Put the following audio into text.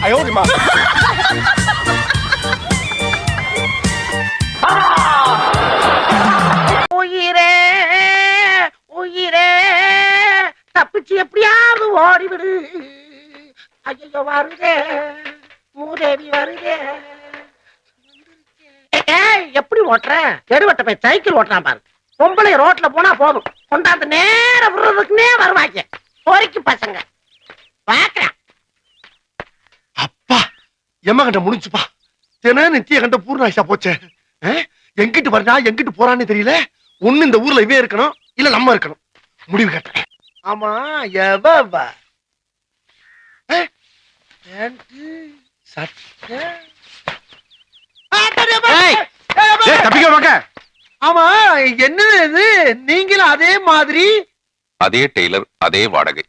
அயோடிமா. உயிரே உயிரே தப்பிச்சு எப்படியாவது ஓடிவிடு. ஐயோ வருதே மூதேவி வருதே. எப்படி ஓட்டுற? தெருவட்ட போய் சைக்கிள் ஓட்டுறான் பாரு. பொம்பளை ரோட்ல போனா போதும், கொண்டாந்து நேர விடுறதுக்குன்னே வருவாங்க பொறிக்கு பசங்க. பாக்குறேன் அப்பா எம்ம கண்ட முடிஞ்சுப்பா. தினம் நித்திய கண்ட பூர்ணாயிஷா போச்சே. எங்கிட்டு வர்றா எங்கிட்டு போறான்னு தெரியல. ஒண்ணு இந்த ஊர்ல இவே இருக்கணும், இல்ல நம்ம இருக்கணும். முடிவு கேட்டேன். ஆமா எவ ஆமா என்ன இது? நீங்களும் அதே மாதிரி? அதே டெய்லர், அதே வாடகை.